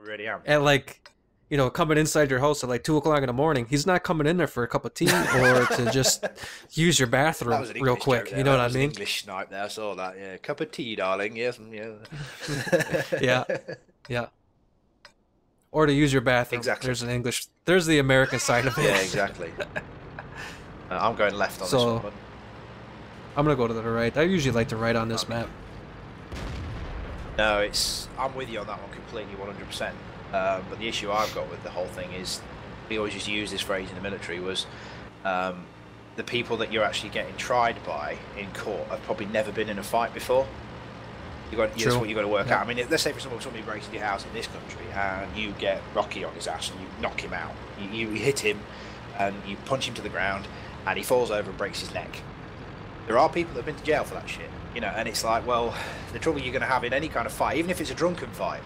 really am. at like, you know, coming inside your house at like 2 o'clock in the morning. He's not coming in there for a cup of tea or to just use your bathroom That was an real English quick. joke there. You know That what I was an mean? English snipe there. I saw that. Yeah, cup of tea, darling. Yes, yeah. Yeah, yeah. Or to use your bathroom. Exactly. There's an English. There's the American side of it. Yeah, exactly. I'm going left on this one, but I'm gonna go to the right. I usually like to right on this map. no, I'm with you on that one completely, 100%. But the issue I've got with the whole thing is, we always used to use this phrase in the military, was the people that you're actually getting tried by in court have probably never been in a fight before. That's what you've got to work out. I mean, let's say for example somebody breaks into your house in this country and you get Rocky on his ass and you knock him out. You hit him and you punch him to the ground and he falls over and breaks his neck. There are people that have been to jail for that shit, you know, and it's like, well, the trouble you're going to have in any kind of fight, even if it's a drunken fight,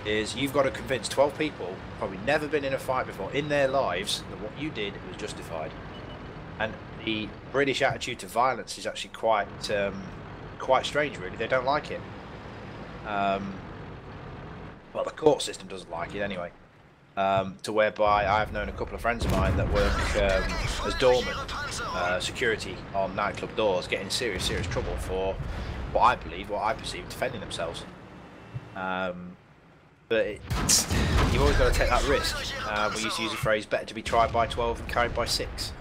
is you've got to convince 12 people, probably never been in a fight before in their lives, that what you did was justified. And the British attitude to violence is actually quite strange, really. They don't like it. Well, the court system doesn't like it anyway. To whereby I've known a couple of friends of mine that work as doormen, security on nightclub doors, getting in serious trouble for what I perceive, defending themselves. But you've always got to take that risk. We used to use the phrase, better to be tried by 12 than carried by 6.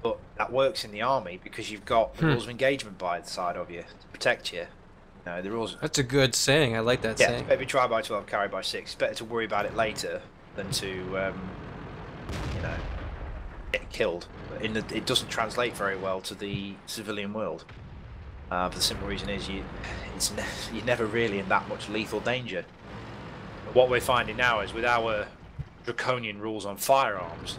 But that works in the army because you've got the rules of engagement by the side of you to protect you. You know, the rules. That's a good saying. I like that saying. Yeah, better be tried by 12, carried by 6. It's better to worry about it later than to, you know, get killed. It doesn't translate very well to the civilian world. For the simple reason is you're never really in that much lethal danger. But what we're finding now is with our draconian rules on firearms,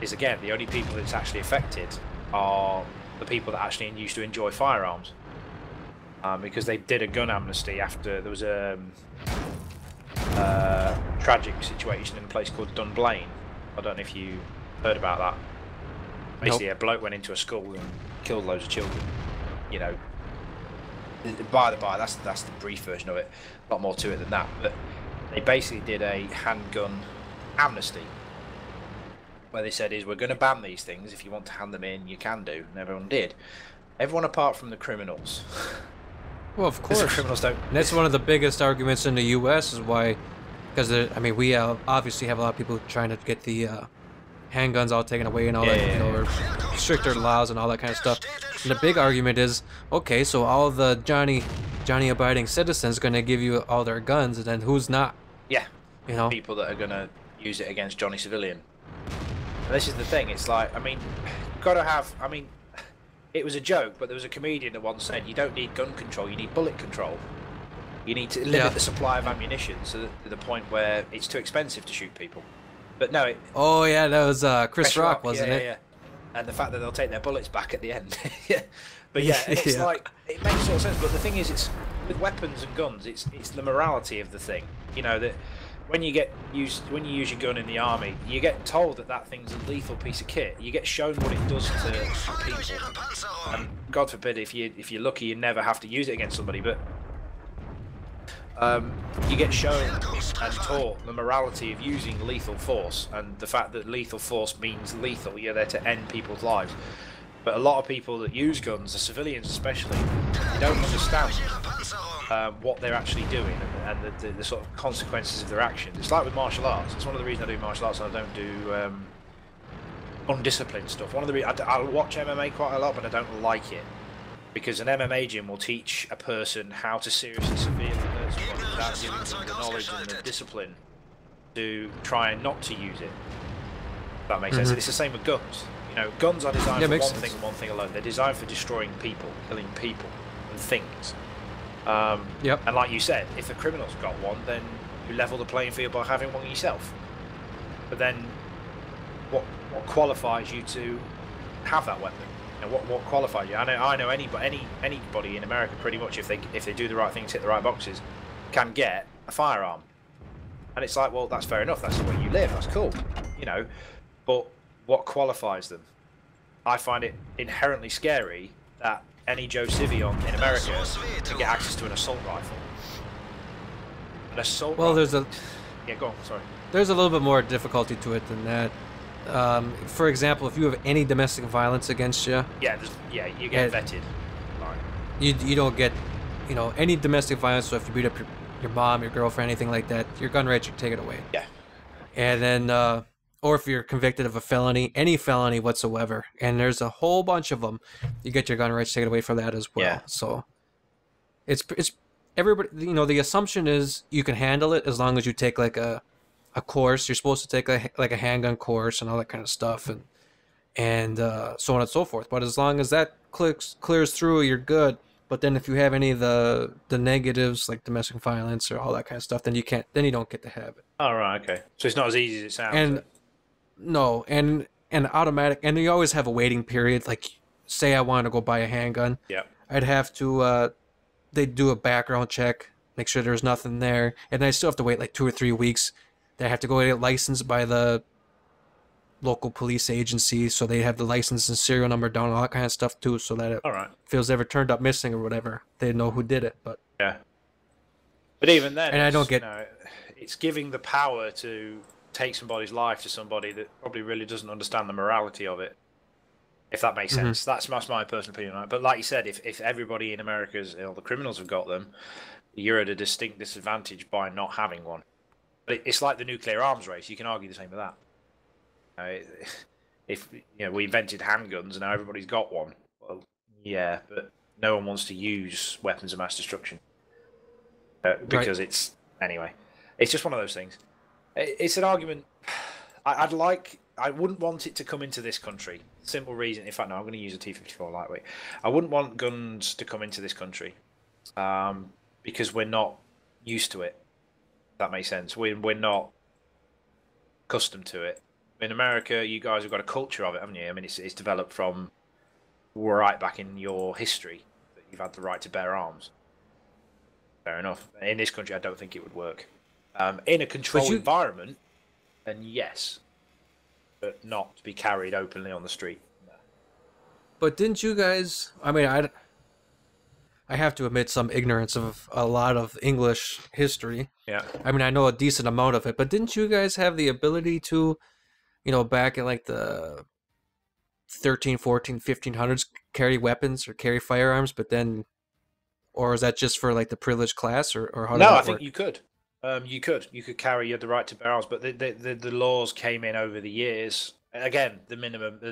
is again the only people that's actually affected are the people that actually used to enjoy firearms, because they did a gun amnesty after there was a tragic situation in a place called Dunblane. I don't know if you heard about that. Basically, a bloke went into a school and killed loads of children. You know, by the by, that's the brief version of it. A lot more to it than that. But they basically did a handgun amnesty, where they said we're going to ban these things. If you want to hand them in, you can do. And everyone did. Everyone apart from the criminals. Well, of course. The criminals don't. And that's one of the biggest arguments in the U.S. is why, because I mean, we obviously have a lot of people trying to get the handguns all taken away and all that, you know, or stricter laws and all that kind of stuff. And the big argument is, okay, so all the Johnny abiding citizens going to give you all their guns, and then who's not? Yeah. You know, people that are going to use it against Johnny Civilian. And this is the thing. It's like, I mean, you've got to have. I mean, it was a joke, but there was a comedian that once said, "You don't need gun control. You need bullet control. You need to limit the supply of ammunition to the point where it's too expensive to shoot people." But no. Oh yeah, that was Chris Rock, wasn't it? Yeah. And the fact that they'll take their bullets back at the end. Yeah. But yeah, and it's like, it makes sort of sense. But the thing is, it's with weapons and guns, it's the morality of the thing. You know that when you use your gun in the army, you get told that thing's a lethal piece of kit. You get shown what it does to people, and God forbid if you're lucky, you never have to use it against somebody. But you get shown and taught the morality of using lethal force, and the fact that lethal force means lethal. You're there to end people's lives. But a lot of people that use guns, the civilians especially, don't understand what they're actually doing and the sort of consequences of their actions. It's like with martial arts. It's one of the reasons I do martial arts and I don't do undisciplined stuff. One of the reasons I watch MMA quite a lot, but I don't like it. Because an MMA gym will teach a person how to seriously, severely hurt someone without giving them the knowledge and the discipline to try and not to use it. If that makes sense. It's the same with guns. You know, guns are designed for one thing and one thing alone. They're designed for destroying people, killing people and things. And like you said, if the criminal's got one, then you level the playing field by having one yourself. But then, what qualifies you to have that weapon? You know, what qualifies you? I know anybody in America pretty much, if they do the right things, hit the right boxes, can get a firearm. And it's like, well, that's fair enough. That's the way you live. That's cool. You know, but what qualifies them? I find it inherently scary that any Joe Civion in America can get access to an assault rifle. An assault rifle. Well, Yeah, go on. Sorry. There's a little bit more difficulty to it than that. For example, if you have any domestic violence against you, Yeah, you get vetted. Right. you don't get, you know, any domestic violence. So if you beat up your mom, your girlfriend, anything like that, your gun rights are taken away. Yeah. And then, or if you're convicted of a felony, any felony whatsoever, and there's a whole bunch of them, you get your gun rights taken away for that as well. Yeah. So it's everybody. You know, the assumption is you can handle it as long as you take like a course. You're supposed to take like a handgun course and all that kind of stuff, and so on and so forth. But as long as that clears through, you're good. But then if you have any of the negatives like domestic violence or all that kind of stuff, then you can't. Then you don't get to have it. Oh, right, okay. So it's not as easy as it sounds. And no, and automatic, and you always have a waiting period. Like, say I want to go buy a handgun. Yeah. I'd have to. They'd do a background check, make sure there's nothing there, and I still have to wait like 2 or 3 weeks. They have to go get licensed by the local police agency, so they have the license and serial number down, all that kind of stuff too, so that if it was ever turned up missing or whatever, they'd know who did it. But yeah, but even then, and I don't get, you know, it's giving the power to take somebody's life to somebody that probably really doesn't understand the morality of it. If that makes sense, that's my personal opinion on it. But like you said, if everybody in America's, you know, the criminals have got them, you're at a distinct disadvantage by not having one. But it's like the nuclear arms race. You can argue the same with that. If you know, we invented handguns and now everybody's got one, well, yeah, but no one wants to use weapons of mass destruction because it's anyway. It's just one of those things. It's an argument. I wouldn't want it to come into this country. Simple reason. In fact, no, I'm going to use a T-54 lightweight. I wouldn't want guns to come into this country because we're not used to it. If that makes sense. We're not accustomed to it. In America, you guys have got a culture of it, haven't you? I mean, it's developed from right back in your history that you've had the right to bear arms. Fair enough. In this country, I don't think it would work. In a controlled environment, then yes, but not to be carried openly on the street. No. But didn't you guys? I mean, I have to admit some ignorance of a lot of English history. Yeah. I mean, I know a decent amount of it, but didn't you guys have the ability to, you know, back in like the 13, 14, 1500s, carry weapons or carry firearms, but then, or is that just for like the privileged class, or how? No, I think you could. You could carry. You had the right to bear arms, but the laws came in over the years. Again, the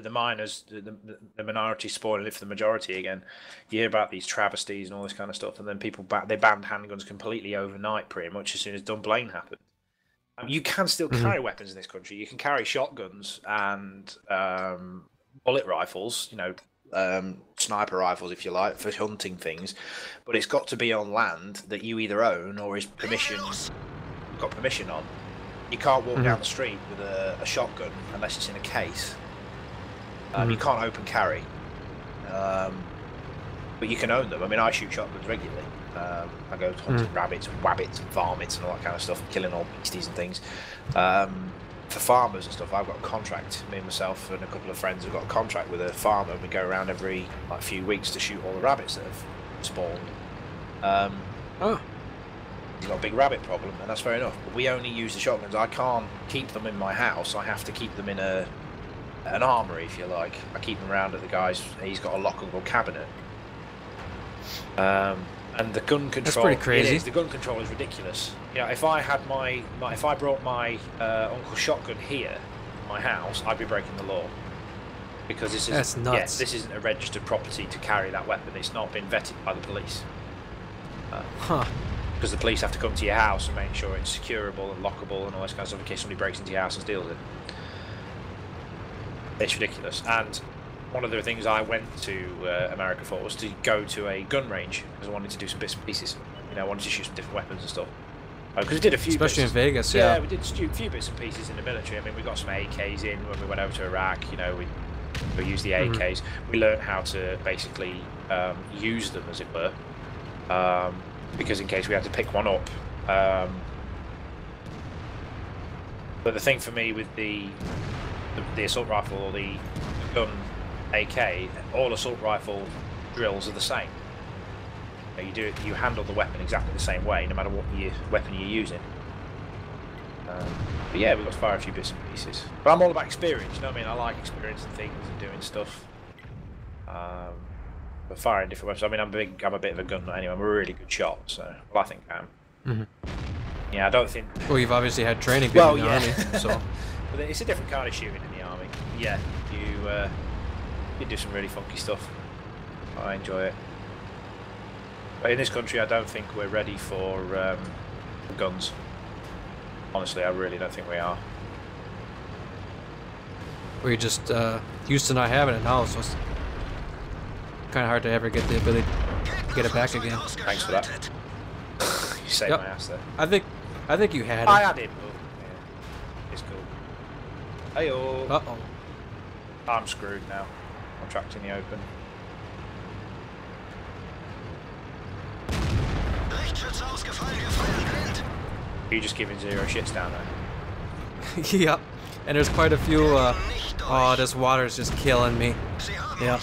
minors, the minority spoiling it for the majority. Again, you hear about these travesties and all this kind of stuff, and then they banned handguns completely overnight, pretty much as soon as Dunblane happened. You can still carry weapons in this country. You can carry shotguns and bullet rifles, you know, sniper rifles, if you like, for hunting things. But it's got to be on land that you either own or is got permission on. You can't walk down the street with a shotgun unless it's in a case. You can't open carry. But you can own them. I mean, I shoot shotguns regularly. I go hunting rabbits and wabbits and varmints and all that kind of stuff, killing all beasties and things. For farmers and stuff, I've got a contract. Me and myself and a couple of friends have got a contract with a farmer, and we go around every few weeks to shoot all the rabbits that have spawned. He's got a big rabbit problem, and that's fair enough. But we only use the shotguns. I can't keep them in my house. I have to keep them in an armory, if you like. I keep them around at the guy's. He's got a lockable cabinet. And the gun control. That's pretty crazy. The gun control is ridiculous. You know, if I had if I brought my uncle's shotgun here, in my house, I'd be breaking the law. Because this is that's nuts. Yeah, this isn't a registered property to carry that weapon. It's not been vetted by the police. Because the police have to come to your house and make sure it's securable and lockable and all this kind of stuff in case somebody breaks into your house and steals it. It's ridiculous. And one of the things I went to America for was to go to a gun range because I wanted to do some bits and pieces. You know, I wanted to shoot some different weapons and stuff. Because we did a few especially bits. In Vegas, yeah. Yeah, we did a few bits and pieces in the military. I mean, we got some AKs in when we went over to Iraq. You know, we used the AKs. We learned how to basically use them, as it were. Because in case we had to pick one up. But the thing for me with the assault rifle or the gun AK, all assault rifle drills are the same. You handle the weapon exactly the same way, no matter what weapon you're using. But yeah, we've got to fire a few bits and pieces. But I'm all about experience, you know what I mean? I like experiencing things and doing stuff. But firing different weapons. I mean, I'm a bit of a gun nut anyway. I'm a really good shot, so well, I think I am. Yeah, I don't think. Well, you've obviously had training people in the army, so. But it's a different kind of shooting in the army. Yeah, you do some really funky stuff. I enjoy it. But in this country, I don't think we're ready for guns. Honestly, I really don't think we are. We're just used to not having it now, so it's kind of hard to ever get the ability to get it back again. Thanks for that. You saved my ass there. I think you had it. I had him. Oh, yeah. It's cool. Hey-oh. Uh-oh. I'm screwed now. I'm trapped in the open. You just giving zero shits down there. Yep. And there's quite a few, oh, this water's just killing me. Yep.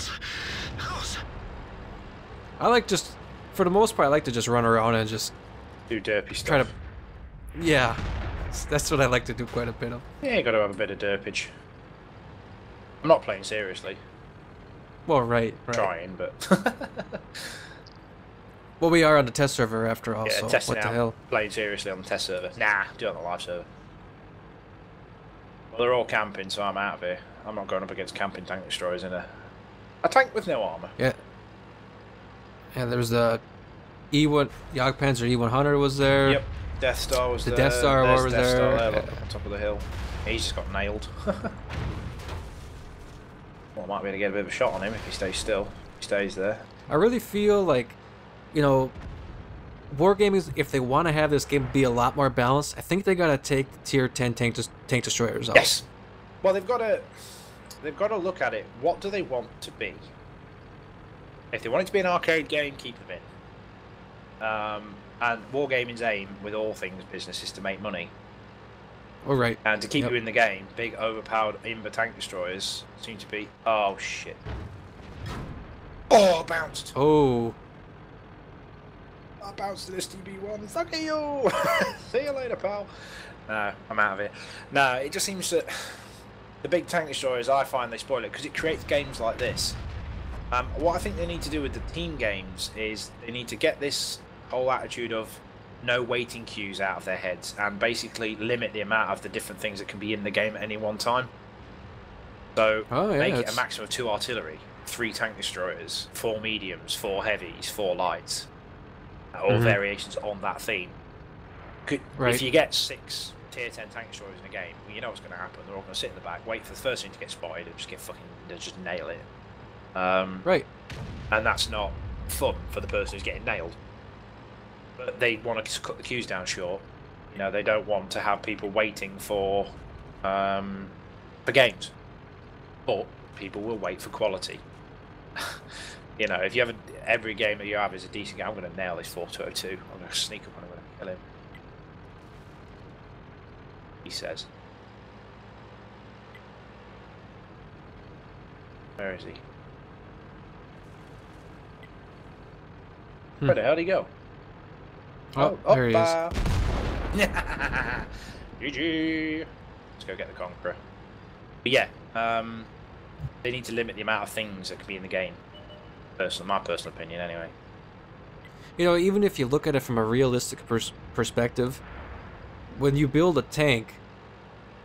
I like just, for the most part, I like to just run around and just do derpy stuff. Try to, yeah. That's what I like to do quite a bit of. Yeah, you got to have a bit of derpage. I'm not playing seriously. Well, right. Trying, but... Well, we are on the test server after all, yeah, so testing what the out, hell? Playing seriously on the test server. Nah, do it on the live server. Well, they're all camping, so I'm out of here. I'm not going up against camping tank destroyers in a tank with no armor. Yeah. And there's the E1, Jagdpanzer E100 was there. Yep. Death Star was there. The Death Star was Death there. Star there, look, on top of the hill. He's just got nailed. Well, I might be able to get a bit of a shot on him if he stays still. He stays there. I really feel like, you know, Wargaming, if they want to have this game be a lot more balanced, I think they gotta take the tier 10 tank destroyers out. Yes. Well, they've got to look at it. What do they want to be? If they want it to be an arcade game, keep them in. And Wargaming's aim with all things business is to make money. All right. And to keep you in the game, big overpowered Imber tank destroyers seem to be. Oh shit! Oh, bounced. Oh. I bounced to this TB1. Fuck you! See you later, pal. No, I'm out of it. No, it just seems that the big tank destroyers, I find they spoil it because it creates games like this. What I think they need to do with the team games is they need to get this whole attitude of no waiting queues out of their heads and basically limit the amount of the different things that can be in the game at any one time. So make it a maximum of 2 artillery, 3 tank destroyers, 4 mediums, 4 heavies, 4 lights, all variations on that theme. If you get 6 tier 10 tank destroyers in a game, well, you know what's going to happen. They're all going to sit in the back, wait for the first thing to get spotted, and just get just nail it. Right. And that's not fun for the person who's getting nailed. But they want to cut the queues down short. You know, they don't want to have people waiting for games. But people will wait for quality. You know, if you have every game that you have is a decent game, I'm going to nail this 4202. I'm going to sneak up on him and kill him. He says. Where is he? Where the hell did he go? Oh, there he is. GG. Let's go get the Conqueror. But yeah, they need to limit the amount of things that can be in the game. My personal opinion, anyway. You know, even if you look at it from a realistic perspective, when you build a tank,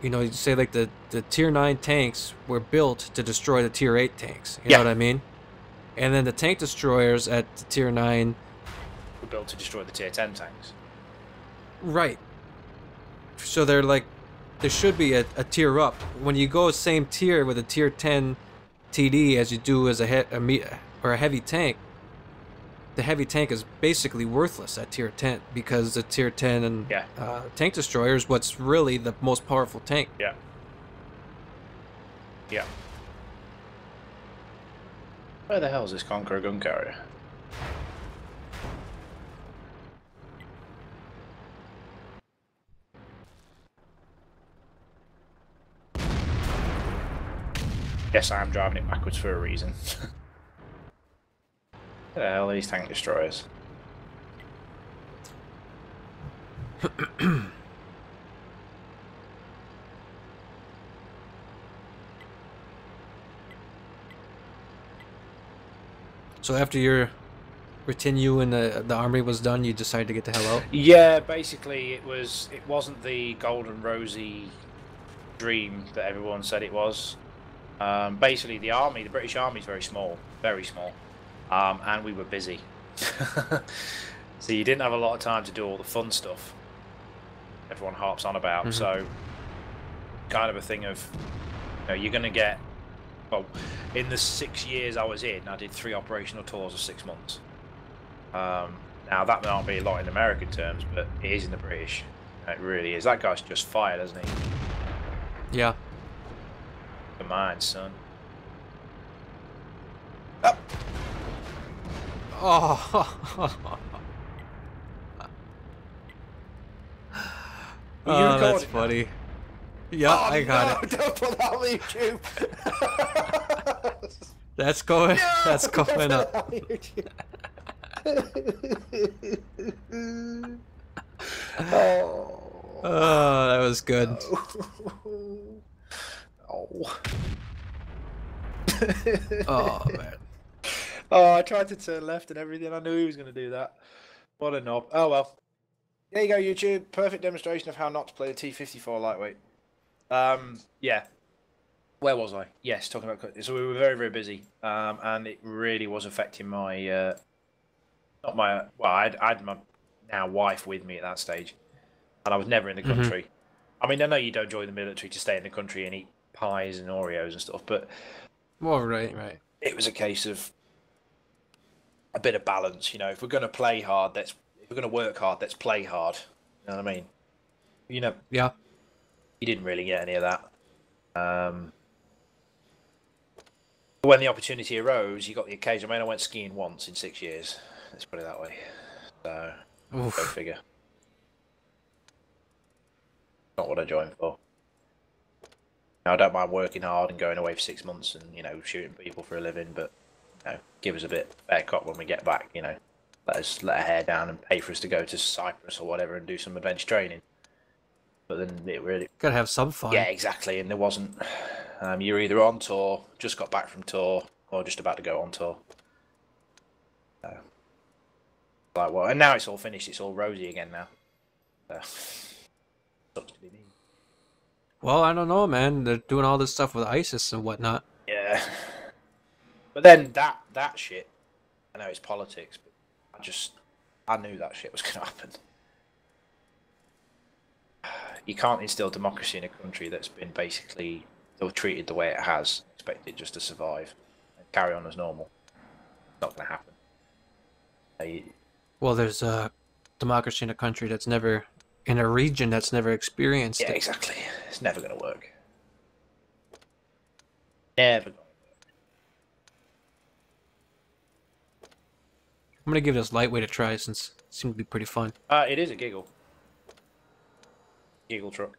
you know, you say like the tier 9 tanks were built to destroy the tier 8 tanks. You know what I mean? And then the tank destroyers at the tier 9 were built to destroy the tier 10 tanks. Right. So they're like, there should be a tier up. When you go same tier with a tier 10 TD as you do as a heavy tank, the heavy tank is basically worthless at tier 10 because the tier 10 and tank destroyer is what's really the most powerful tank. Yeah. Yeah. Where the hell is this Conqueror gun carrier? Yes, I am driving it backwards for a reason. Where the hell are these tank destroyers? So after your retinue in the army was done, you decided to get the hell out? Yeah, basically it wasn't the golden rosy dream that everyone said it was. Basically the British Army is very small, and we were busy. So you didn't have a lot of time to do all the fun stuff everyone harps on about. So kind of a thing of, you know, you're going to get, well, in the 6 years I was in, I did 3 operational tours of 6 months. Now that may not be a lot in American terms, but it is in the British. It really is. That guy's just fired, hasn't he? Yeah. Good mind, son. Up. Oh. Oh, that's funny. Yeah, oh, I got it. Don't put that on YouTube. That's going. No, that's going up. Oh, that was good. Oh. Oh man. Oh, I tried to turn left and everything. I knew he was going to do that. What a knob. Oh well. There you go, YouTube. Perfect demonstration of how not to play the T-54 lightweight. Yeah. Where was I? Yes, talking about. So we were very, very busy, and it really was affecting my. Not my. Well, I'd my now wife with me at that stage, and I was never in the country. I mean, I know you don't join the military to stay in the country and eat pies and Oreos and stuff, but. Well, right. It was a case of a bit of balance, you know. If we're going to play hard, if we're going to work hard, let's play hard. You know what I mean? You know. Yeah. You didn't really get any of that. When the opportunity arose, you got the occasion. I mean, I went skiing once in 6 years. Let's put it that way. So, go figure. Not what I joined for. Now, I don't mind working hard and going away for 6 months and, you know, shooting people for a living, but, you know, give us a bit better cut when we get back, you know. Let our hair down and pay for us to go to Cyprus or whatever and do some adventure training. But then it really... Gotta have some fun. Yeah, exactly, and there wasn't... you're either on tour, just got back from tour, or just about to go on tour. Like, well, and now it's all finished, it's all rosy again now. Sucks to be me. Well, I don't know, man. They're doing all this stuff with ISIS and whatnot. Yeah. But then that shit, I know it's politics, but I knew that shit was going to happen. You can't instill democracy in a country that's been basically treated the way it has, expect it just to survive and carry on as normal. It's not going to happen. Well, there's democracy in a country that's never, in a region that's never experienced it. Yeah, exactly. It's never going to work. Never. I'm going to give this lightweight a try since it seemed to be pretty fun. It is a giggle truck.